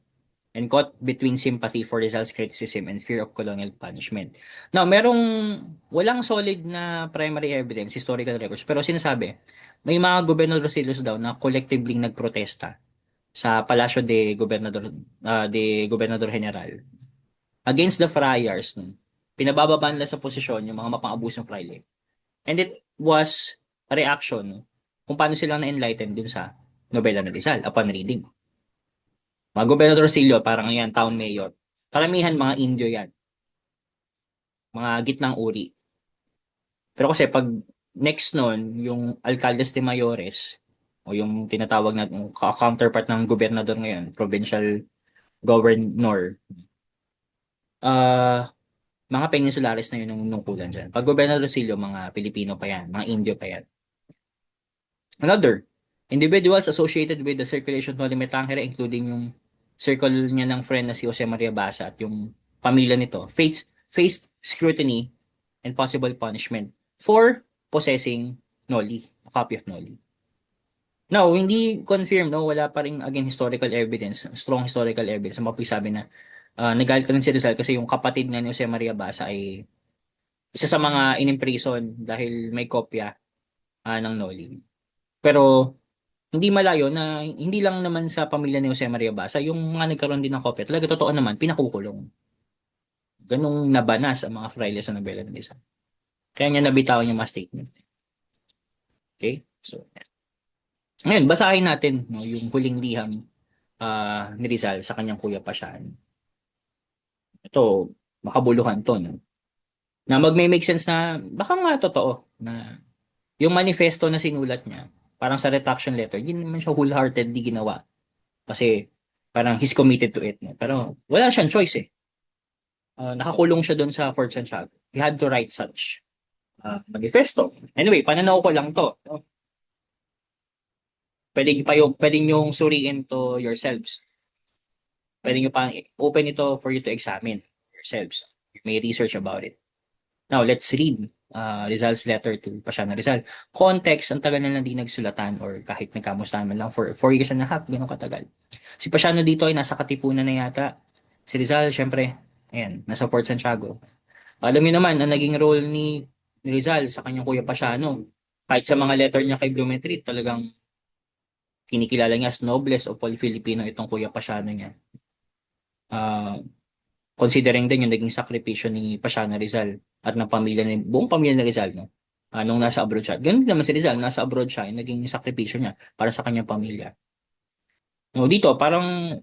and caught between sympathy for Rizal's criticism and fear of colonial punishment. Now, walang solid na primary evidence, historical records, pero sinasabi, may mga Gobernador Rosilios daw na collectively nagprotesta sa Palacio de Gobernador General against the friars. No? Pinabababa nila sa posisyon yung mga mapang-abusong fraile. And it was a reaction, no? Kung paano sila na-enlighten dun sa nobela na Rizal upon reading. Mga Gobernador Silio, parang yan, town mayor. Karamihan mga Indio yan. Mga gitnang uri. Pero kasi pag next nun, yung alcaldes de mayores, o yung tinatawag na yung counterpart ng gobernador ngayon, provincial governor, ah mga Peninsulares na yun ang nungkulan dyan. Pag Gobernador Rosillo, mga Pilipino pa yan, mga Indio pa yan. Another, individuals associated with the circulation of Noli Me Tangere, including yung circle niya ng friend na si Jose Maria Basa at yung pamilya nito, faced scrutiny and possible punishment for possessing Noli, a copy of Noli. Now, hindi confirmed, no? Wala pa rin, again, historical evidence, strong historical evidence na mapisabi na nagalit rin si Rizal kasi yung kapatid nga ni Jose Maria Basa ay isa sa mga inimprison dahil may kopya ng Noli. Pero hindi malayo na hindi lang naman sa pamilya ni Jose Maria Basa, yung mga nagkaroon din ng kopya, talaga totoo naman, pinakukulong. Ganong nabanas ang mga frailes sa Nobela ng Rizal. Kaya niya nabitawan yung mga statement. Okay? So, ngayon, basahin natin no, yung huling liham ni Rizal sa kanyang kuya Pasian. Ito, makabuluhan to. No? Na magme-make sense na baka nga totoo na yung manifesto na sinulat niya, parang sa retraction letter, hindi naman siya wholeheartedly ginawa. Kasi parang he's committed to it. No? Pero wala siyang choice eh. Nakakulong siya doon sa Fort Santiago. He had to write such manifesto. Anyway, pananaw ko lang to. No? Pwede niyong suriin to yourselves. Pwede niyo pang open ito for you to examine yourselves. You may research about it. Now, let's read Rizal's letter to Pasiano Rizal. Context, ang tagal na lang di nagsulatan or kahit nagkamustahan man lang for 4 years and a half, ganun katagal. Si Pasiano dito ay nasa Katipunan na yata. Si Rizal, syempre, ayan, nasa Fort Santiago. Alam niyo naman, ang naging role ni Rizal sa kanyang kuya Pasiano, kahit sa mga letter niya kay Blumentritt, talagang kinikilala niya as noblest of all Filipino itong kuya Pasiano niya. Uh, Considering din yung naging sakripisyo ni Pasiano Rizal at ng pamilya ni buong pamilya ni Rizal no nung nasa abroad siya. Ganun din naman si Rizal, nasa abroad siya, yung naging sakripisyo niya para sa kanyang pamilya. No, dito parang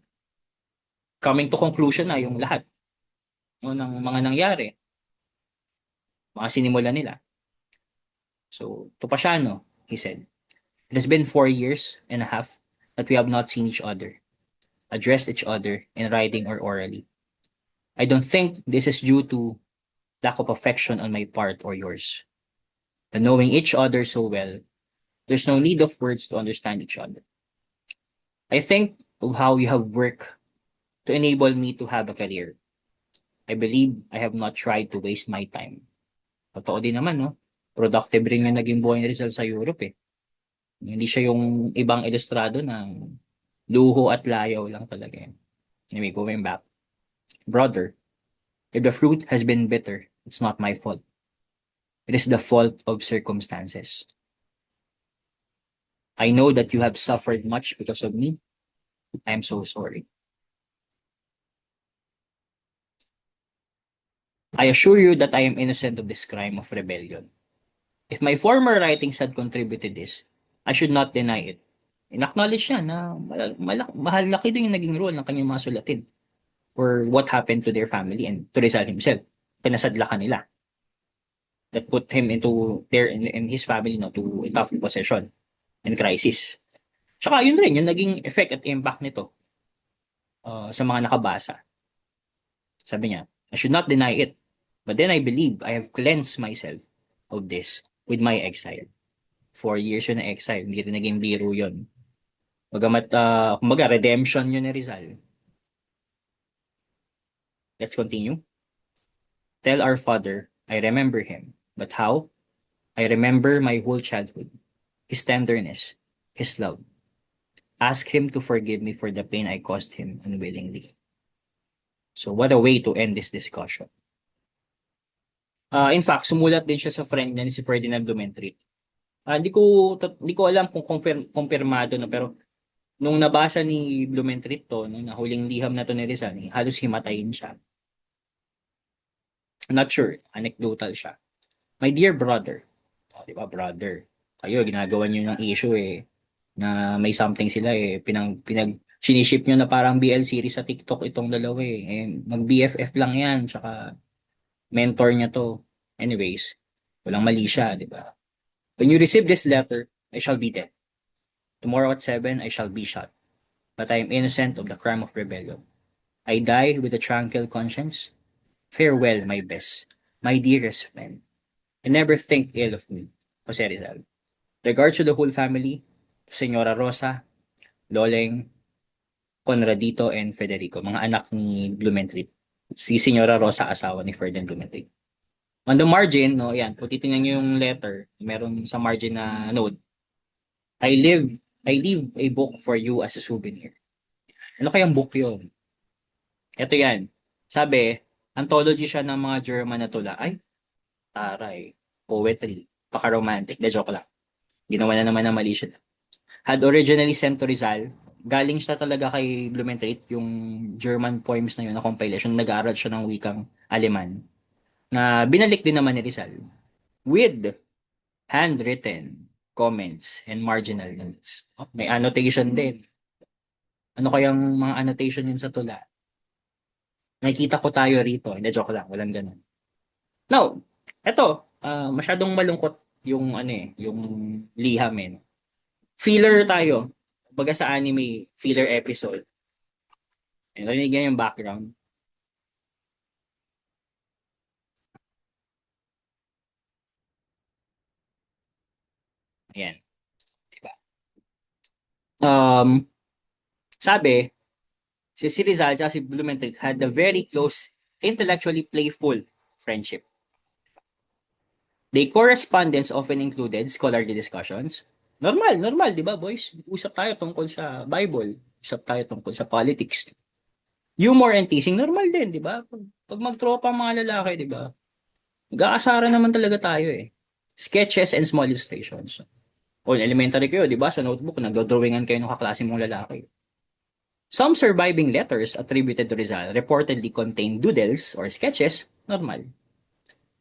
coming to conclusion na yung lahat no, ng mga nangyari, mga sinimula nila. So, to Pasiano, he said, it has been 4 years and a half that we have not seen each other, addressed each other in writing or orally. I don't think this is due to lack of affection on my part or yours. And knowing each other so well, there's no need of words to understand each other. I think of how you have worked to enable me to have a career. I believe I have not tried to waste my time. Totoo din naman, no? Productive rin yung naging buhay ni Rizal sa Europe, eh. Hindi siya yung ibang ilustrado na luho at layaw lang talaga. Anyway, going back. Brother, if the fruit has been bitter, it's not my fault. It is the fault of circumstances. I know that you have suffered much because of me. I am so sorry. I assure you that I am innocent of this crime of rebellion. If my former writings had contributed this, I should not deny it. In-acknowledge niya na malaki din yung naging role ng kanyang mga sulatin for what happened to their family and to Rizal himself. Pinasadlakan nila that put him into in his family no, to a tough possession and crisis. Tsaka yun rin, yung naging effect at impact nito sa mga nakabasa. Sabi niya, I should not deny it. But then I believe I have cleansed myself of this with my exile. 4 years yun na exile, hindi rin naging biro yun. Magamat, kumbaga, redemption yun ni Rizal. Let's continue. Tell our father, I remember him. But how? I remember my whole childhood. His tenderness, his love. Ask him to forgive me for the pain I caused him unwillingly. So what a way to end this discussion. In fact, sumulat din siya sa friend niya ni si Ferdinand Blumentritt. Hindi ko alam kung kumpirmado na pero nung nabasa ni Blumentritt to, no, na huling liham na to ni Rizal, halos himatayin siya. Not sure, anecdotal siya. My dear brother, di ba brother, kayo ginagawa niyo ng issue eh, na may something sila eh, siniship niyo na parang BL series sa TikTok itong dalawa eh, mag-BFF lang yan, tsaka mentor niya to. Anyways, walang mali siya, di ba? When you receive this letter, I shall be dead. Tomorrow at 7, I shall be shot, but I am innocent of the crime of rebellion. I die with a tranquil conscience. Farewell, my best, my dearest friend, and never think ill of me, Jose Rizal. Regards to the whole family, Senora Rosa, Loleng, Conradito, and Federico, mga anak ni Blumentritt. Si Senora Rosa, asawa ni Ferdinand Blumentritt. On the margin, no, yan, kung titingnan nyo yung letter, meron sa margin na note, I live, I leave a book for you as a souvenir. Ano kayang book yun? Ito yan. Sabi, anthology siya ng mga German na tula. Ay, taray. Poetry. Paka-romantic. De joke lang. Ginawa na naman ng mali siya. Had originally sent to Rizal. Galing siya talaga kay Blumentritt, yung German poems na yun, na compilation. Nag-aaral siya ng wikang Aleman. Na binalik din naman ni Rizal. With handwritten comments and marginal notes. May annotation din. Ano kayang mga annotation yun sa tula? Nakikita ko tayo rito. Hindi, joke lang. Walang ganun. Now, eto, masyadong malungkot yung ano eh, yung liham eh. Filler tayo. Baga sa anime, filler episode. Ito yung background. Ayan. Diba? Um, sabi, si Rizal at si Blumentritt had a very close, intellectually playful friendship. The correspondence often included scholarly discussions. Normal, normal, di ba boys? Usap tayo tungkol sa Bible. Usap tayo tungkol sa politics. Humor and teasing, normal din, di ba? Pag magtropa ang mga lalaki, di ba? Nag-aasara naman talaga tayo eh. Sketches and small illustrations. O elementary kayo, di ba? Sa notebook, nagdodrawingan kayo ng kaklase mong lalaki. Some surviving letters attributed to Rizal reportedly contain doodles or sketches, normal,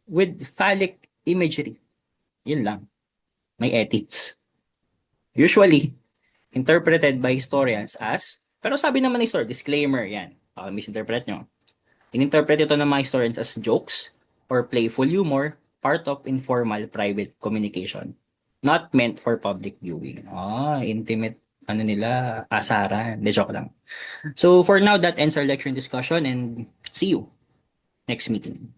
with phallic imagery. Yun lang. May edits. Usually, interpreted by historians as, pero sabi naman ng story, disclaimer, yan. Misinterpret nyo. Ininterpret ito ng mga historians as jokes or playful humor, part of informal private communication. Not meant for public viewing. Intimate, ano nila, asaran. De joke lang. So for now, that ends our lecture and discussion and see you next meeting.